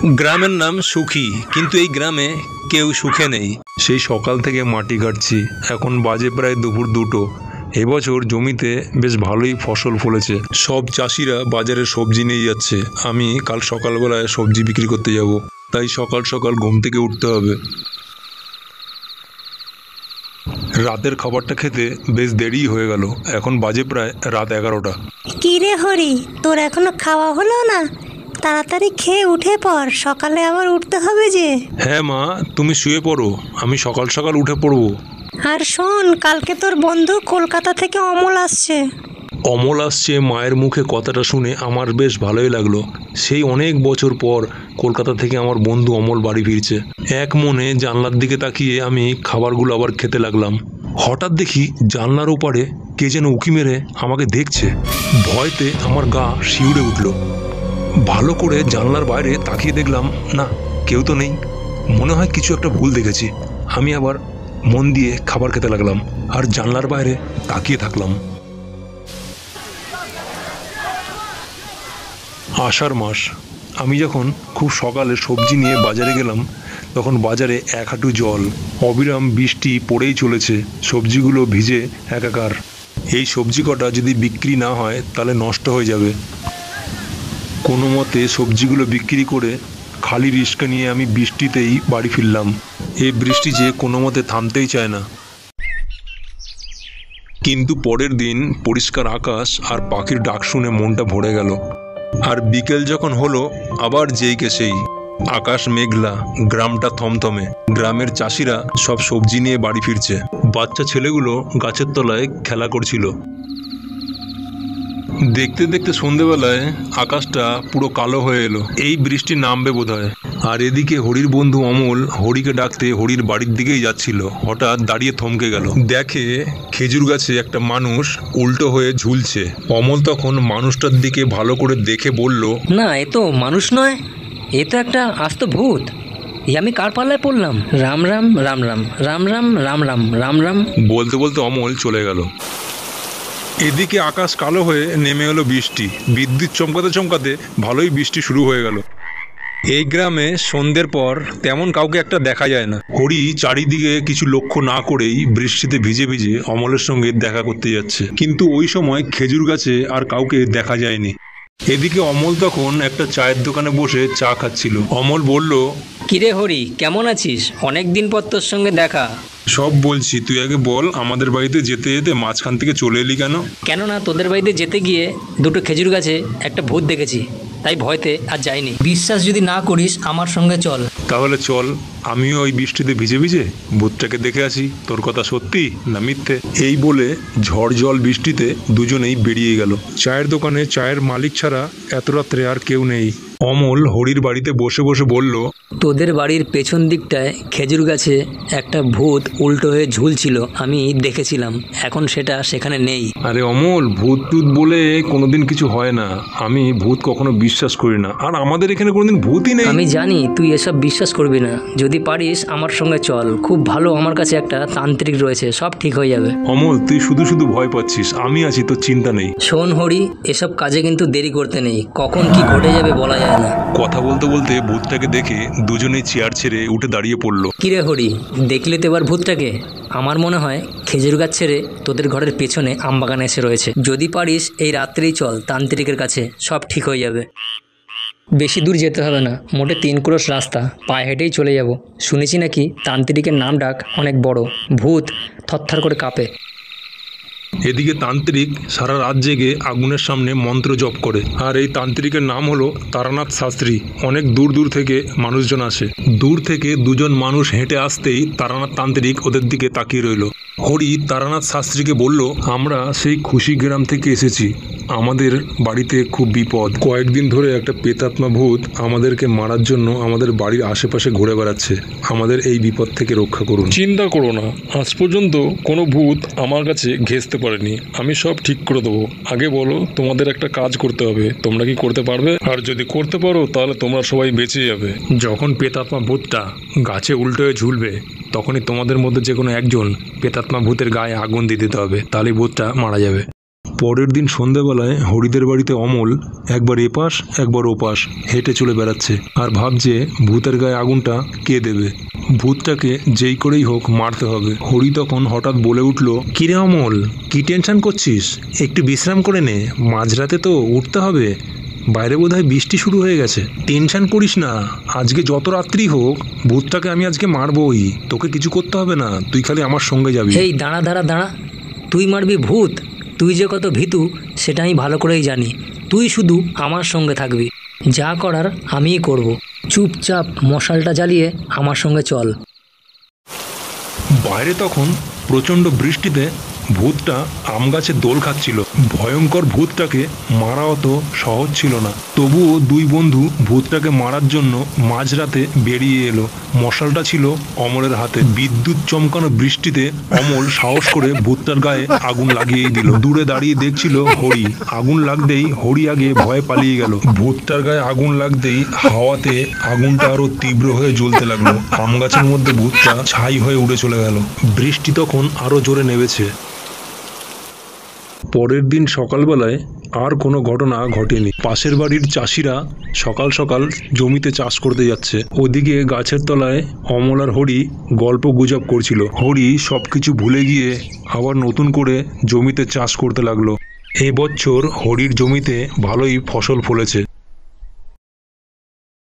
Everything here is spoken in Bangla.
গ্রামের নাম সুখী, কিন্তু এই গ্রামে কেউ সুখে নেই। সেই সকাল থেকে মাটি কাটছি, এখন বাজে প্রায় দুপুর 2টো। এবছর জমিতে বেশ ভালোই ফসল ফলেছে। সব চাষিরা বাজারে সবজি নিয়ে যাচ্ছে। আমি কাল সকালবেলায় সবজি বিক্রি করতে যাব, তাই সকাল সকাল ঘুম থেকে উঠতে হবে। রাতের খাবারটা খেতে বেশ দেরি হয়ে গেল, এখন বাজে প্রায় রাত 11টা। কি রে হরি, তোর এখনো খাওয়া হলো না? তাড়াতাড়ি খেয়ে উঠে পড়, সকালে আবার উঠতে হবে যে। হ্যাঁ মা, তুমি শুয়ে পড়ো, আমি সকাল সকাল উঠে পড়বো। আর শোন, কালকে তোর বন্ধু কলকাতা থেকে অমল আসছে। অমল আসছে, মায়ের মুখে কথাটা শুনে আমার বেশ ভালোই লাগলো। সেই অনেক বছর পর কলকাতা থেকে আমার বন্ধু অমল বাড়ি ফিরছে। এক মনে জানলার দিকে তাকিয়ে আমি খাবারগুলো আবার খেতে লাগলাম। হঠাৎ দেখি জানলার ওপারে কে যেন উঁকি মেরে আমাকে দেখছে। ভয়তে আমার গা শিউরে উঠল। ভালো করে জানলার বাইরে তাকিয়ে দেখলাম, না, কেউ তো নেই। মনে হয় কিছু একটা ভুল দেখেছি। আমি আবার মন দিয়ে খাবার খেতে লাগলাম আর জানলার বাইরে তাকিয়ে থাকলাম। আষাঢ় মাস। আমি যখন খুব সকালে সবজি নিয়ে বাজারে গেলাম, তখন বাজারে এক হাঁটু জল। অবিরাম বৃষ্টি পড়েই চলেছে, সবজিগুলো ভিজে একাকার। এই সবজি কটা যদি বিক্রি না হয় তাহলে নষ্ট হয়ে যাবে। কোনো মতে সবজিগুলো বিক্রি করে খালি রিস্কা নিয়ে আমি বৃষ্টিতেই বাড়ি ফিরলাম। এই বৃষ্টি যে কোনো মতে থামতেই চায় না। কিন্তু পরের দিন পরিষ্কার আকাশ আর পাখির ডাক শুনে মনটা ভরে গেল। আর বিকেল যখন হলো, আবার যেই কে সেই। আকাশ মেঘলা, গ্রামটা থমথমে। গ্রামের চাষিরা সব সবজি নিয়ে বাড়ি ফিরছে। বাচ্চা ছেলেগুলো গাছের তলায় খেলা করছিল। দেখতে দেখতে সন্ধেবেলায় আকাশটা পুরো কালো হয়ে এলো। এই বৃষ্টি নামবে বোধহয়। আর এদিকে হরির বন্ধু অমল হরিকে ডাকতে হরির বাড়ির দিকেই যাচ্ছিল। হঠাৎ দাঁড়িয়ে থমকে গেল। দেখে খেজুর গাছে একটা মানুষ উল্টো হয়ে ঝুলছে। অমল তখন মানুষটার দিকে ভালো করে দেখে বলল, না, এ তো মানুষ নয়, এ তো একটা আস্ত ভূত। এ আমি কার পাল্লায় পড়লাম? রাম রাম রাম রাম রাম রাম রাম রাম রাম রাম। বলতে বলতে অমল চলে গেল। এদিকে আকাশ কালো হয়ে নেমে এলো বৃষ্টি। বিদ্যুৎ চমকাতে চমকাতে ভালোই বৃষ্টি শুরু হয়ে গেল। এই গ্রামে সন্ধ্যের পর তেমন কাউকে একটা দেখা যায় না। হরি চারিদিকে কিছু লক্ষ্য না করেই বৃষ্টিতে ভিজে ভিজে অমলের সঙ্গে দেখা করতে যাচ্ছে, কিন্তু ওই সময় খেজুর গাছে আর কাউকে দেখা যায়নি। এদিকে অমল তখন একটা চায়ের দোকানে বসে চা খাচ্ছিল। অমল বলল, কিরে হরি, কেমন আছিস? অনেক দিন পর তোর সঙ্গে দেখা। সব বলছি, তুই আগে বল, আমাদের বাড়িতে যেতে যেতে মাঝখান থেকে চলে এলি কেন? কেননা তোদের বাড়িতে যেতে গিয়ে দুটো খেজুর গাছে একটা ভূত দেখেছি, তাই ভয়তে আর যাইনি। বিশ্বাস যদি না করিস আমার সঙ্গে চল। তাহলে চল, আমিও ওই বৃষ্টিতে ভিজে ভিজে ভূতটাকে দেখে আসি। তোর কথা সত্যি না মিথ্যে? এই বলে ঝড় জল বৃষ্টিতে দুজনেই বেরিয়ে গেল। চায়ের দোকানে চায়ের মালিক ছাড়া এত রাত্রে আর কেউ নেই। অমল হরির বাড়িতে বসে বসে বলল, তোদের বাড়ির পেছন দিকটায় খেজুর গাছে একটা ভূত উল্টো হয়ে ঝুলছিল, আমি দেখেছিলাম। এখন সেটা সেখানে নেই। আরে অমল, ভূত টুত বলে কোনোদিন কিছু হয় না। আমি ভূত কখনো বিশ্বাস করি না, আর আমাদের এখানে কোনোদিন ভূতই নেই। আমি জানি তুই এসব বিশ্বাস করবি না। যদি পারিস আমার সঙ্গে চল, খুব ভালো, আমার কাছে একটা তান্ত্রিক রয়েছে, সব ঠিক হয়ে যাবে। অমল, তুই শুধু শুধু ভয় পাচ্ছিস, আমি আছি, তোর চিন্তা নেই। শোন হরি, এসব কাজে কিন্তু দেরি করতে নেই, কখন কি ঘটে যাবে বলা যায় না। কথা বলতে বলতে ভূতটাকে দেখে দুজনেই চেয়ার ছেড়ে উঠে দাঁড়িয়ে পড়ল। কিরে হরি, দেখলি তো এবার ভূতটাকে? আমার মনে হয় খেজুর গাছ ছেড়ে তোদের ঘরের পেছনে আমবাগানে এসে রয়েছে। যদি পারিস এই রাত্রেই চল তান্ত্রিকের কাছে, সব ঠিক হয়ে যাবে। বেশি দূর যেতে হবে না, মোটে 3 ক্রোশ রাস্তা, পায়ে হেঁটেই চলে যাব। শুনেছি নাকি তান্ত্রিকের নাম ডাক অনেক বড়, ভূত থরথর করে কাঁপে। এদিকে তান্ত্রিক সারা রাত জেগে আগুনের সামনে মন্ত্র জপ করে। আর এই তান্ত্রিকের নাম হলো তারানাথ শাস্ত্রী। অনেক দূর দূর থেকে মানুষজন আসে। দূর থেকে দুজন মানুষ হেঁটে আসতেই তারানাথ তান্ত্রিক ওদের দিকে তাকিয়ে রইল। হরি তারানাথ শাস্ত্রীকে বলল, আমরা সেই খুশি গ্রাম থেকে এসেছি। আমাদের বাড়িতে খুব বিপদ। কয়েকদিন ধরে একটা প্রেতাত্মা ভূত আমাদেরকে মারার জন্য আমাদের বাড়ির আশেপাশে ঘুরে বেড়াচ্ছে। আমাদের এই বিপদ থেকে রক্ষা করুন। চিন্তা করো না, আজ পর্যন্ত কোনো ভূত আমার কাছে ঘেঁষতে পারেনি। আমি সব ঠিক করে দেবো। আগে বলো, তোমাদের একটা কাজ করতে হবে, তোমরা কি করতে পারবে? আর যদি করতে পারো তাহলে তোমরা সবাই বেঁচে যাবে। যখন প্রেতাত্মা ভূতটা গাছে উল্টো হয়ে ঝুলবে, তখনই তোমাদের মধ্যে যে কোনো একজন প্রেতাত্মা ভূতের গায়ে আগুন দিয়ে দিতে হবে, তাহলেই ভূতটা মারা যাবে। পরের দিন সন্ধেবেলায় হরিদের বাড়িতে অমল একবার এপাশ একবার ওপাশ হেঁটে চলে বেড়াচ্ছে আর ভাবছে ভূতের গায়ে আগুনটা কে দেবে। ভূতটাকে যেই করেই হোক মারতে হবে। হরি তখন হঠাৎ বলে উঠল, কিরে অমল, কি টেনশন করছিস? একটু বিশ্রাম করে নে, মাঝরাতে তো উঠতে হবে। বাইরে বোধহয় বৃষ্টি শুরু হয়ে গেছে। টেনশন করিস না, আজকে যত রাত্রি হোক ভূতটাকে আমি আজকে মারবই। তোকে কিছু করতে হবে না, তুই খালি আমার সঙ্গে যাবি। এই দাঁড়া দাঁড়া দাঁড়া, তুই মারবি ভূত? তুই যে কত ভীতু সেটা আমি ভালো করেই জানি। তুই শুধু আমার সঙ্গে থাকবি, যা করার আমিই করব। চুপচাপ মশালটা জ্বালিয়ে আমার সঙ্গে চল। বাইরে তখন প্রচণ্ড বৃষ্টিতে ভূতটা আম গাছে দোল খাচ্ছিল। ভয়ঙ্কর ভূতটাকে মারা অত সহজ ছিল না। তবুও দুই বন্ধু ভূতটাকে মারার জন্য মাঝরাতে বেরিয়ে এলো। মশালটা ছিল অমলের হাতে। বিদ্যুৎ চমকানো বৃষ্টিতে অমল সাহস করে ভূতটার গায়ে আগুন লাগিয়েই দিল। দূরে দাঁড়িয়ে দেখছিল হরি। আগুন লাগতেই হরি আগে ভয়ে পালিয়ে গেল। ভূতটার গায়ে আগুন লাগতেই হাওয়াতে আগুনটা আরো তীব্র হয়ে জ্বলতে লাগলো। আম গাছের মধ্যে ভূতটা ছাই হয়ে উড়ে চলে গেল। বৃষ্টি তখন আরো জোরে নেমেছে। পরের দিন সকালবেলায় আর কোনো ঘটনা ঘটেনি। পাশের বাড়ির চাষিরা সকাল সকাল জমিতে চাষ করতে যাচ্ছে। ওদিকে গাছের তলায় অমল আর হরি গল্প গুজব করছিল। হরি সবকিছু ভুলে গিয়ে আবার নতুন করে জমিতে চাষ করতে লাগলো। এবছর হরির জমিতে ভালোই ফসল ফলেছে।